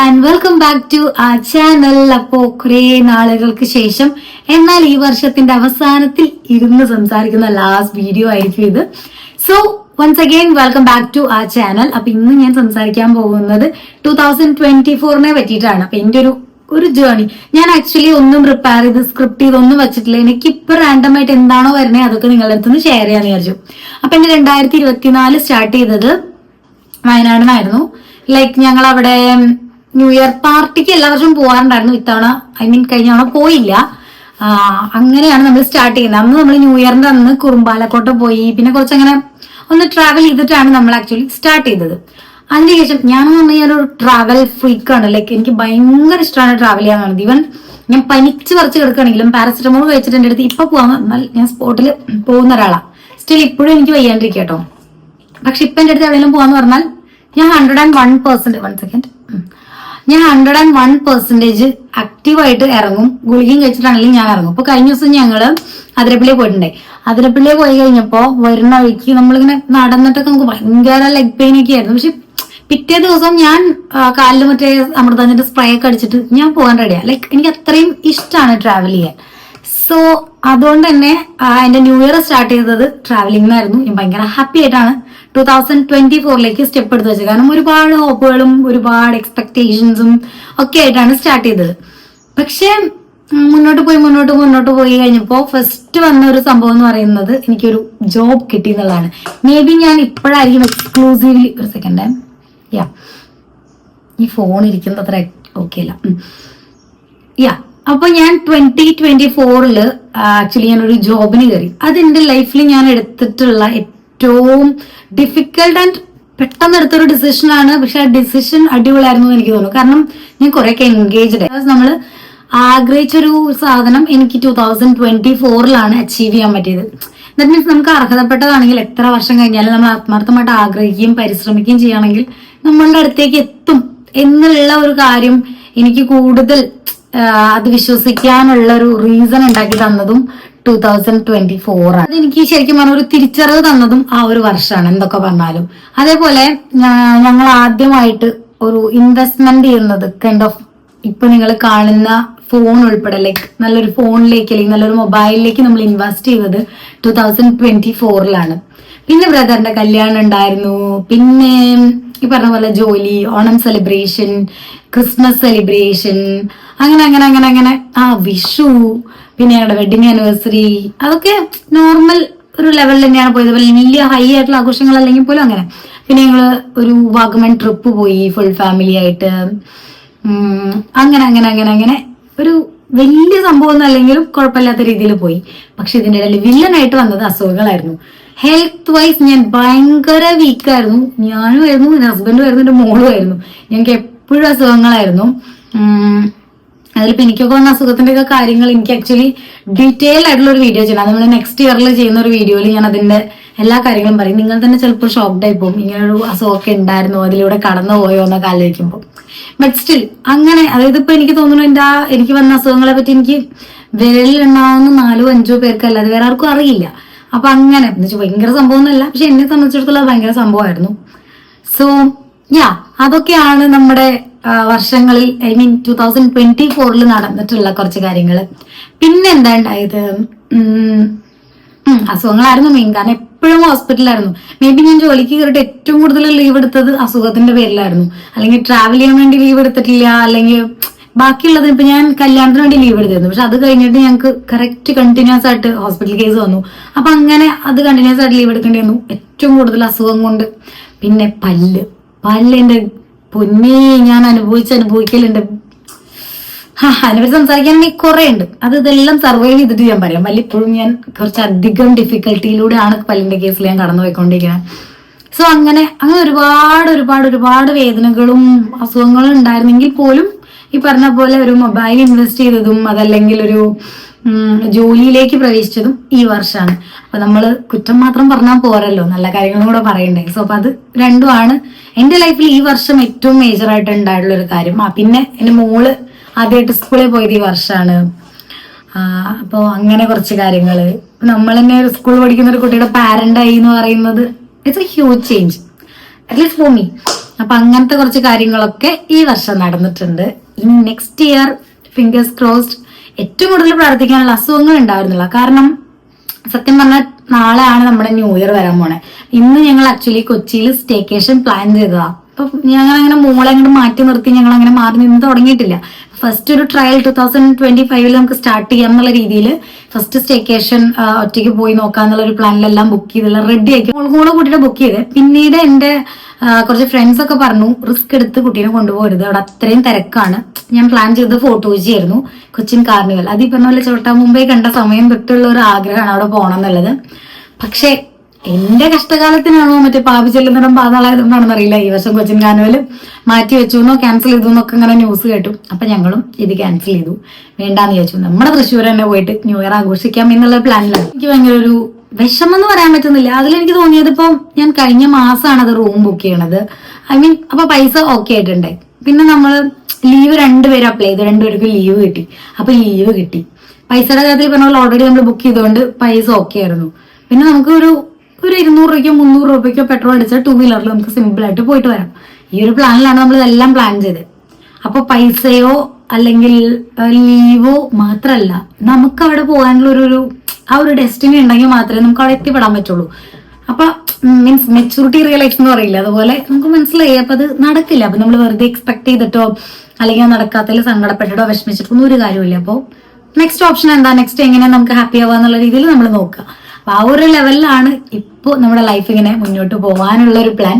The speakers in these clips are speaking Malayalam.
ആൻഡ് വെൽക്കം ബാക്ക് ടു ആ ചാനൽ. അപ്പോ കുറെ നാളുകൾക്ക് ശേഷം എന്നാൽ ഈ വർഷത്തിന്റെ അവസാനത്തിൽ ഇരുന്ന് സംസാരിക്കുന്ന ലാസ്റ്റ് വീഡിയോ ആയിരിക്കും ഇത്. So once again welcome back to ആ ചാനൽ. അപ്പൊ ഇന്ന് ഞാൻ സംസാരിക്കാൻ പോകുന്നത് 2024 പറ്റിയിട്ടാണ്. അപ്പൊ എന്റെ ഒരു ജേർണി ഞാൻ ആക്ച്വലി ഒന്നും പ്രിപ്പയർ ചെയ്ത് സ്ക്രിപ്റ്റ് ചെയ്തൊന്നും വെച്ചിട്ടില്ല. എനിക്ക് ഇപ്പൊ റാൻഡം ആയിട്ട് എന്താണോ വരുന്നത് അതൊക്കെ നിങ്ങളുടെ അടുത്ത് നിന്ന് ഷെയർ ചെയ്യാന്ന് വിചാരിച്ചു. അപ്പൊ എന്റെ 2024 സ്റ്റാർട്ട് ചെയ്തത് വയനാടിനായിരുന്നു. ലൈക്ക് ഞങ്ങൾ അവിടെ ന്യൂ ഇയർ പാർട്ടിക്ക് എല്ലാ വർഷവും പോകാറുണ്ടായിരുന്നു. ഇത്തവണ കഴിഞ്ഞ തവണ പോയില്ല. അങ്ങനെയാണ് നമ്മൾ സ്റ്റാർട്ട് ചെയ്യുന്നത്. അന്ന് നമ്മൾ ന്യൂ ഇയറിന്റെ അന്ന് കുറുമ്പാലക്കോട്ട പോയി, പിന്നെ കുറച്ചങ്ങനെ ഒന്ന് ട്രാവൽ ചെയ്തിട്ടാണ് നമ്മൾ ആക്ച്വലി സ്റ്റാർട്ട് ചെയ്തത്. അതിനുശേഷം ഞാനെന്ന് പറഞ്ഞാൽ ഞാനൊരു ട്രാവൽ ഫ്രീക്കാണ്. ലൈക്ക് എനിക്ക് ഭയങ്കര ഇഷ്ടമാണ് ട്രാവൽ ചെയ്യാന്നുള്ളത്. ഈവൻ ഞാൻ പനിച്ച് പറിച്ച് കിടക്കുകയാണെങ്കിലും പാരസെറ്റമോൾ കഴിച്ചിട്ട് എൻ്റെ അടുത്ത് ഇപ്പൊ പോകാൻ പറഞ്ഞാൽ ഞാൻ സ്പോട്ടിൽ പോകുന്ന ഒരാളാണ്. സ്റ്റിൽ ഇപ്പോഴും എനിക്ക് വയ്യാണ്ടിരിക്കുക കേട്ടോ. പക്ഷെ ഇപ്പൊ എൻ്റെ അടുത്ത് എവിടെയെങ്കിലും പോകാന്ന് പറഞ്ഞാൽ ഞാൻ 101% ഞാൻ 101% ആക്റ്റീവായിട്ട് ഇറങ്ങും. ഗുളികയും കഴിച്ചിട്ടാണെങ്കിലും ഞാൻ ഇറങ്ങും. ഇപ്പൊ കഴിഞ്ഞ ദിവസം ഞങ്ങള് അതിരപ്പള്ളി പോയിട്ടുണ്ടായി. അതിരപ്പള്ളി പോയി കഴിഞ്ഞപ്പോ വരുന്ന വഴിക്ക് നമ്മളിങ്ങനെ നടന്നിട്ടൊക്കെ നമുക്ക് ഭയങ്കര ലെഗ് പെയിൻ ഒക്കെ ആയിരുന്നു. പക്ഷെ പിറ്റേ ദിവസം ഞാൻ കാലിൽ മറ്റേ അമൃതാഞ്ജന്റെ സ്പ്രേ ഒക്കെ അടിച്ചിട്ട് ഞാൻ പോകാൻ റെഡിയാണ്. ലൈക്ക് എനിക്ക് അത്രയും ഇഷ്ടമാണ് ട്രാവൽ ചെയ്യാൻ. സോ അതുകൊണ്ട് തന്നെ എന്റെ ന്യൂ ഇയർ സ്റ്റാർട്ട് ചെയ്തത് ട്രാവലിംഗിനായിരുന്നു. ഞാൻ ഭയങ്കര ഹാപ്പി ആയിട്ടാണ് 2024 സ്റ്റെപ്പ് എടുത്ത് വെച്ചത്. കാരണം ഒരുപാട് ഹോപ്പുകളും ഒരുപാട് എക്സ്പെക്ടേഷൻസും ഒക്കെ ആയിട്ടാണ് സ്റ്റാർട്ട് ചെയ്തത്. പക്ഷെ മുന്നോട്ട് പോയി കഴിഞ്ഞപ്പോ ഫസ്റ്റ് വന്ന ഒരു സംഭവം എന്ന് പറയുന്നത് എനിക്കൊരു ജോബ് കിട്ടി എന്നുള്ളതാണ്. മേ ബി ഞാൻ ഇപ്പോഴായിരിക്കും എക്സ്ക്ലൂസീവ്ലി ഒരു സെക്കൻഡ് ഈ ഫോൺ ഇരിക്കുന്നത് അത്ര ഓക്കെ അല്ല. അപ്പൊ ഞാൻ 2024 ആക്ച്വലി ഞാനൊരു ജോബിന് കയറി. അത് എന്റെ ലൈഫിൽ ഞാൻ എടുത്തിട്ടുള്ള ഏറ്റവും ഡിഫിക്കൽട്ട് ആൻഡ് പെട്ടെന്ന് എടുത്തൊരു ഡിസിഷൻ ആണ്. പക്ഷെ ആ ഡിസിഷൻ അടിപൊളിയായിരുന്നു എന്ന് എനിക്ക് തോന്നുന്നു. കാരണം ഞാൻ കുറെയൊക്കെ എൻഗേജ്ഡ്. നമ്മൾ ആഗ്രഹിച്ചൊരു സാധനം എനിക്ക് 2024 അച്ചീവ് ചെയ്യാൻ പറ്റിയത്. ദാറ്റ് മീൻസ് നമുക്ക് അർഹതപ്പെട്ടതാണെങ്കിൽ എത്ര വർഷം കഴിഞ്ഞാലും നമ്മൾ ആത്മാർത്ഥമായിട്ട് ആഗ്രഹിക്കുകയും പരിശ്രമിക്കുകയും ചെയ്യുകയാണെങ്കിൽ നമ്മളുടെ അടുത്തേക്ക് എത്തും എന്നുള്ള ഒരു കാര്യം എനിക്ക് കൂടുതൽ അത് വിശ്വസിക്കാനുള്ള ഒരു റീസൺ ഉണ്ടാക്കി തന്നതും 2024 ആണ്. അതെനിക്ക് ശരിക്കും പറഞ്ഞ ഒരു തിരിച്ചറിവ് തന്നതും ആ ഒരു വർഷമാണ് എന്തൊക്കെ പറഞ്ഞാലും. അതേപോലെ ഞങ്ങൾ ആദ്യമായിട്ട് ഒരു ഇൻവെസ്റ്റ്മെന്റ് ചെയ്യുന്നത് കൈൻഡ് ഓഫ് ഇപ്പൊ നിങ്ങൾ കാണുന്ന ഫോൺ ഉൾപ്പെടെ ലൈക്ക് നല്ലൊരു ഫോണിലേക്ക് അല്ലെങ്കിൽ നല്ലൊരു മൊബൈലിലേക്ക് നമ്മൾ ഇൻവെസ്റ്റ് ചെയ്തത് 2024 പിന്നെ ബ്രദറിന്റെ കല്യാണം ഉണ്ടായിരുന്നു. പിന്നെ ഈ പറഞ്ഞ പോലെ ജോലി, ഓണം സെലിബ്രേഷൻ, ക്രിസ്മസ് സെലിബ്രേഷൻ, അങ്ങനെ വിഷു, പിന്നെ ഞങ്ങളുടെ വെഡിങ് ആനിവേഴ്സറി, അതൊക്കെ നോർമൽ ഒരു ലെവലിൽ തന്നെയാണ് പോയത്. വലിയ ഹൈ ആയിട്ടുള്ള ആഘോഷങ്ങൾ അല്ലെങ്കിൽ പോലും അങ്ങനെ. പിന്നെ ഞങ്ങള് ഒരു വാഗമൺ ട്രിപ്പ് പോയി ഫുൾ ഫാമിലി ആയിട്ട്. അങ്ങനെ ഒരു വലിയ സംഭവം ഒന്നും അല്ലെങ്കിലും കുഴപ്പമില്ലാത്ത രീതിയിൽ പോയി. പക്ഷെ ഇതിന്റെ ഇടയിൽ വില്ലനായിട്ട് വന്നത് അസുഖങ്ങളായിരുന്നു. ഹെൽത്ത് വൈസ് ഞാൻ ഭയങ്കര വീക്കായിരുന്നു. ഞാനും ആയിരുന്നു, എന്റെ ഹസ്ബൻഡും ആയിരുന്നു, എന്റെ മോളും ആയിരുന്നു. ഞങ്ങൾക്ക് എപ്പോഴും അസുഖങ്ങളായിരുന്നു. അതിലിപ്പോ എനിക്കൊക്കെ വന്ന അസുഖത്തിന്റെ ഒക്കെ കാര്യങ്ങൾ എനിക്ക് ആക്ച്വലി ഡീറ്റെയിൽ ആയിട്ടുള്ള ഒരു വീഡിയോ ചെയ്യണം. നമ്മൾ നെക്സ്റ്റ് ഇയറിൽ ചെയ്യുന്ന ഒരു വീഡിയോയിൽ ഞാൻ അതിന്റെ എല്ലാ കാര്യങ്ങളും പറയും. നിങ്ങൾ തന്നെ ചിലപ്പോൾ ഷോക്ക്ഡ് ആയി പോകും, ഇങ്ങനൊരു അസുഖമൊക്കെ ഉണ്ടായിരുന്നു, അതിലൂടെ കടന്നു പോയോ എന്നൊക്കെ ആലോചിക്കുമ്പോൾ. ബട്ട് സ്റ്റിൽ അങ്ങനെ, അതായത് ഇപ്പൊ എനിക്ക് തോന്നുന്നു എനിക്ക് വന്ന അസുഖങ്ങളെ പറ്റി എനിക്ക് വിരലിലുണ്ടാവുന്ന 4-5 പേർക്ക് അല്ലാതെ വേറെ ആർക്കും അറിയില്ല. അപ്പൊ അങ്ങനെ ഭയങ്കര സംഭവമൊന്നുമല്ല, പക്ഷെ എന്നെ സംബന്ധിച്ചിടത്തോളം ഭയങ്കര സംഭവമായിരുന്നു. സോ അതൊക്കെയാണ് നമ്മുടെ വർഷങ്ങളിൽ 2024 നടന്നിട്ടുള്ള കുറച്ച് കാര്യങ്ങൾ. പിന്നെ എന്താ ഉണ്ടായത്, അസുഖങ്ങളായിരുന്നു മെയിൻ. കാരണം എപ്പോഴും ഹോസ്പിറ്റലായിരുന്നു. മേ ബി ഞാൻ ജോലിക്ക് കയറിയിട്ട് ഏറ്റവും കൂടുതൽ ലീവ് എടുത്തത് അസുഖത്തിന്റെ പേരിലായിരുന്നു. അല്ലെങ്കിൽ ട്രാവൽ ചെയ്യാൻ വേണ്ടി ലീവ് എടുത്തിട്ടില്ല, അല്ലെങ്കിൽ ബാക്കിയുള്ളത് ഇപ്പൊ ഞാൻ കല്യാണത്തിന് വേണ്ടി ലീവ് എടുത്തിരുന്നു. പക്ഷെ അത് കഴിഞ്ഞിട്ട് ഞങ്ങൾക്ക് കറക്റ്റ് കണ്ടിന്യൂസ് ആയിട്ട് ഹോസ്പിറ്റൽ കേസ് വന്നു. അപ്പൊ അങ്ങനെ അത് കണ്ടിന്യൂസ് ആയിട്ട് ലീവ് എടുക്കേണ്ടി വന്നു, ഏറ്റവും കൂടുതൽ അസുഖം കൊണ്ട്. പിന്നെ പല്ലിന്റെ പൊന്നേ ഞാൻ അനുഭവിക്കലുണ്ട്. അതിനെപ്പറ്റി സംസാരിക്കാനാണെങ്കിൽ കുറെ ഉണ്ട്. ഇതെല്ലാം സർവൈവ് ചെയ്തിട്ട് ഞാൻ പറയാം. ഇപ്പോഴും ഞാൻ കുറച്ചധികം ഡിഫിക്കൽട്ടിയിലൂടെയാണ് പല്ലിന്റെ കേസിൽ ഞാൻ കടന്നു പോയിക്കൊണ്ടിരിക്കുന്നത്. സോ അങ്ങനെ ഒരുപാട് വേദനകളും അസുഖങ്ങളും ഉണ്ടായിരുന്നെങ്കിൽ പോലും ഈ പറഞ്ഞ പോലെ ഒരു മൊബൈൽ ഇൻവെസ്റ്റ് ചെയ്തതും അതല്ലെങ്കിൽ ഒരു ജോലിയിലേക്ക് പ്രവേശിച്ചതും ഈ വർഷമാണ്. അപ്പൊ നമ്മള് കുറ്റം മാത്രം പറഞ്ഞാൽ പോരല്ലോ, നല്ല കാര്യങ്ങളും കൂടെ പറയണ്ടേ. സോ അപ്പൊ അത് രണ്ടുമാണ് എന്റെ ലൈഫിൽ ഈ വർഷം ഏറ്റവും മേജർ ആയിട്ട് ഉണ്ടായിട്ടുള്ള ഒരു കാര്യം. പിന്നെ എന്റെ മോള് ആദ്യമായിട്ട് സ്കൂളിൽ പോയത് ഈ വർഷമാണ്. അപ്പൊ അങ്ങനെ കുറച്ച് കാര്യങ്ങള്. നമ്മൾ തന്നെ സ്കൂളിൽ പഠിക്കുന്ന ഒരു കുട്ടിയുടെ പാരന്റ് ആയി എന്ന് പറയുന്നത് it's A huge change, at least for me. അപ്പൊ അങ്ങനത്തെ കുറച്ച് കാര്യങ്ങളൊക്കെ ഈ വർഷം നടന്നിട്ടുണ്ട്. ഇനി നെക്സ്റ്റ് ഇയർ ഫിംഗേഴ്സ് ക്രോസ്ഡ്. ഏറ്റവും കൂടുതൽ പ്രാർത്ഥിക്കാനുള്ള അസുഖങ്ങൾ ഉണ്ടായിരുന്നില്ല. കാരണം സത്യം പറഞ്ഞാൽ നാളെ ആണ് നമ്മുടെ ന്യൂ ഇയർ വരാൻ പോണേ. ഇന്ന് ഞങ്ങൾ ആക്ച്വലി കൊച്ചിയിൽ സ്റ്റേക്കേഷൻ പ്ലാൻ ചെയ്തതാ. അപ്പൊ ഞങ്ങൾ അങ്ങനെ മോളെ അങ്ങോട്ട് മാറ്റി നിർത്തി ഞങ്ങൾ അങ്ങനെ മാറി നിന്ന് തുടങ്ങിയിട്ടില്ല. ഫസ്റ്റ് ഒരു ട്രയൽ 2025 നമുക്ക് സ്റ്റാർട്ട് ചെയ്യാം എന്നുള്ള രീതിയിൽ ഫസ്റ്റ് സ്റ്റേക്കേഷൻ ഒറ്റയ്ക്ക് പോയി നോക്കാന്നുള്ള ഒരു പ്ലാനിലെല്ലാം ബുക്ക് ചെയ്തെല്ലാം റെഡി ആക്കി മോളെ കൂട്ടിയിട്ട് ബുക്ക് ചെയ്ത്. പിന്നീട് എന്റെ കുറച്ച് ഫ്രണ്ട്സ് ഒക്കെ പറഞ്ഞു റിസ്ക് എടുത്ത് കുട്ടീനെ കൊണ്ടുപോകരുത്, അവിടെ അത്രയും തിരക്കാണ്. ഞാൻ പ്ലാൻ ചെയ്തത് ഫോർട്ട് ആയിരുന്നു, കൊച്ചിൻ കാർണിവൽ. അത് ഈ പറഞ്ഞ പോലെ ചോട്ടാ മുംബൈ കണ്ട സമയം തൊട്ടുള്ള ഒരു ആഗ്രഹമാണ് അവിടെ പോകണം എന്നുള്ളത്. പക്ഷെ എന്റെ കഷ്ടകാലത്തിനാണോ മറ്റേ പാപി ചെല്ലുന്നിടം പാതാളായതുകൊണ്ടാണെന്ന് അറിയില്ല, ഈ വർഷം കൊച്ചിൻ കാർണിവൽ മാറ്റി വെച്ചു എന്നോ ക്യാൻസൽ ചെയ്തു എന്നൊക്കെ ഇങ്ങനെ ന്യൂസ് കേട്ടു. അപ്പൊ ഞങ്ങളും ഇത് ക്യാൻസൽ ചെയ്തു, വേണ്ടാന്ന് ചോദിച്ചു. നമ്മുടെ തൃശ്ശൂർ തന്നെ പോയിട്ട് ന്യൂ ഇയർ ആഘോഷിക്കാം എന്നുള്ള പ്ലാനിലാണ്. എനിക്ക് ഭയങ്കര ഒരു വിഷമം എന്ന് പറയാൻ പറ്റുന്നില്ല. അതിലെനിക്ക് തോന്നിയത് ഇപ്പൊ ഞാൻ കഴിഞ്ഞ മാസമാണ് അത് റൂം ബുക്ക് ചെയ്യണത്. ഐ മീൻ അപ്പൊ പൈസ ഓക്കെ ആയിട്ടുണ്ടായി. പിന്നെ നമ്മള് ലീവ് 2 പേര് അപ്ലൈ ചെയ്തു, 2 പേർക്ക് ലീവ് കിട്ടി. അപ്പൊ ലീവ് കിട്ടി. പൈസയുടെ കാര്യത്തിൽ പറഞ്ഞ പോലെ ഓൾറെഡി നമ്മൾ ബുക്ക് ചെയ്തുകൊണ്ട് പൈസ ഓക്കെ ആയിരുന്നു. പിന്നെ നമുക്ക് ഒരു 200 രൂപയ്ക്കോ 300 രൂപയ്ക്കോ പെട്രോൾ അടിച്ചാൽ 2 വീലറിൽ നമുക്ക് സിമ്പിൾ ആയിട്ട് പോയിട്ട് വരാം. ഈ ഒരു പ്ലാനിലാണ് നമ്മൾ ഇതെല്ലാം പ്ലാൻ ചെയ്തത്. അപ്പൊ പൈസയോ അല്ലെങ്കിൽ ലീവോ മാത്രല്ല, നമുക്ക് അവിടെ പോകാനുള്ള ആ ഒരു ഡെസ്റ്റിനി ഉണ്ടെങ്കിൽ മാത്രമേ നമുക്ക് അവിടെ എത്തിപ്പെടാൻ പറ്റുള്ളൂ. അപ്പൊ മീൻസ് മെച്ചൂരിറ്റി റിയലൈസ് എന്ന് പറയില്ല, അതുപോലെ നമുക്ക് മനസ്സിലായി അപ്പൊ അത് നടക്കില്ല. അപ്പൊ നമ്മൾ വെറുതെ എക്സ്പെക്ട് ചെയ്തിട്ടോ അല്ലെങ്കിൽ നടക്കാത്തതിൽ സങ്കടപ്പെട്ടിട്ടോ വിഷമിച്ചിട്ടോ ഒന്നും ഒരു കാര്യമില്ല. അപ്പോൾ നെക്സ്റ്റ് ഓപ്ഷൻ എന്താ, നെക്സ്റ്റ് എങ്ങനെ നമുക്ക് ഹാപ്പി ആവുക എന്നുള്ള രീതിയിൽ നമ്മൾ നോക്കുക. അപ്പൊ ആ ഒരു ലെവലിലാണ് ഇപ്പോൾ നമ്മുടെ ലൈഫ് ഇങ്ങനെ മുന്നോട്ട് പോകാനുള്ള ഒരു പ്ലാൻ.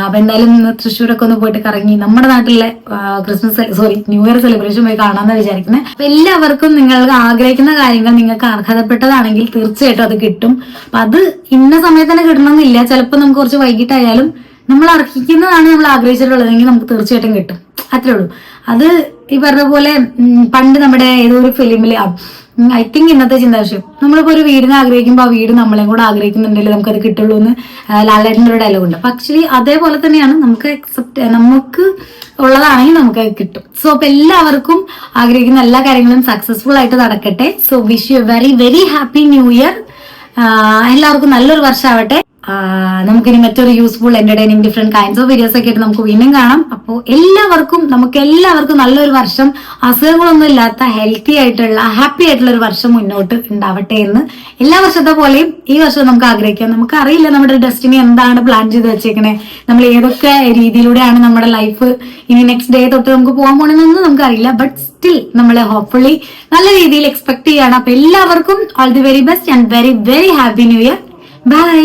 അപ്പൊ എന്തായാലും തൃശ്ശൂരൊക്കെ ഒന്ന് പോയിട്ട് കറങ്ങി നമ്മുടെ നാട്ടിലെ ന്യൂ ഇയർ സെലിബ്രേഷൻ പോയി കാണാമെന്ന് വിചാരിക്കുന്നത്. അപ്പൊ എല്ലാവർക്കും നിങ്ങൾക്ക് ആഗ്രഹിക്കുന്ന കാര്യങ്ങൾ നിങ്ങൾക്ക് അർഹതപ്പെട്ടതാണെങ്കിൽ തീർച്ചയായിട്ടും അത് കിട്ടും. അപ്പൊ അത് ഇന്ന സമയത്ത് തന്നെ കിട്ടണമെന്നില്ല, ചിലപ്പോൾ നമുക്ക് കുറച്ച് വൈകിട്ടായാലും നമ്മൾ അർഹിക്കുന്നതാണ് നമ്മൾ ആഗ്രഹിച്ചിട്ടുള്ളതെങ്കിൽ നമുക്ക് തീർച്ചയായിട്ടും കിട്ടും. അത്രേ ഉള്ളൂ. അത് ഈ പറഞ്ഞ പോലെ പണ്ട് നമ്മുടെ ഏതോ ഒരു ഫിലിമില് ഐ തിങ്ക് ഇന്നത്തെ ചിന്താവിഷയം, നമ്മളിപ്പോ ഒരു വീടിനെ ആഗ്രഹിക്കുമ്പോൾ ആ വീട് നമ്മളെയും കൂടെ ആഗ്രഹിക്കുന്നുണ്ടെങ്കിൽ നമുക്കത് കിട്ടുള്ളൂ എന്ന് ലാലേട്ടൻ്റെ ഒരു ഡയലോഗ് ഉണ്ട്. അപ്പൊ ആക്ച്വലി അതേപോലെ തന്നെയാണ്, നമുക്ക് ഉള്ളതാണെങ്കിൽ നമുക്ക് കിട്ടും. സോ അപ്പൊ എല്ലാവർക്കും ആഗ്രഹിക്കുന്ന എല്ലാ കാര്യങ്ങളും സക്സസ്ഫുൾ ആയിട്ട് നടക്കട്ടെ. So wish you very very happy new year. എല്ലാവർക്കും നല്ലൊരു വർഷമാവട്ടെ. നമുക്കിനി മറ്റൊരു useful entertaining different kinds of videos ഒക്കെ ആയിട്ട് നമുക്ക് വീണ്ടും കാണാം. അപ്പോൾ നമുക്ക് എല്ലാവർക്കും നല്ലൊരു വർഷം, അസുഖങ്ങളൊന്നും ഇല്ലാത്ത ഹെൽത്തി ആയിട്ടുള്ള ഹാപ്പി ആയിട്ടുള്ള ഒരു വർഷം മുന്നോട്ട് ഉണ്ടാവട്ടെ എന്ന് എല്ലാ വർഷത്തെ പോലെയും ഈ വർഷം നമുക്ക് ആഗ്രഹിക്കാം. നമുക്ക് അറിയില്ല നമ്മുടെ ഡെസ്റ്റിനി എന്താണ് പ്ലാൻ ചെയ്ത് വെച്ചേക്കണേ, നമ്മൾ ഏതൊക്കെ രീതിയിലൂടെയാണ് നമ്മുടെ ലൈഫ് ഇനി നെക്സ്റ്റ് ഡേ തൊട്ട് നമുക്ക് പോകാൻ പോണെന്നൊന്നും നമുക്കറിയില്ല. ബട്ട് സ്റ്റിൽ നമ്മൾ ഹോപ്പ്ഫുള്ളി നല്ല രീതിയിൽ എക്സ്പെക്ട് ചെയ്യാണ്. അപ്പൊ എല്ലാവർക്കും all the very best and very very happy new year. By.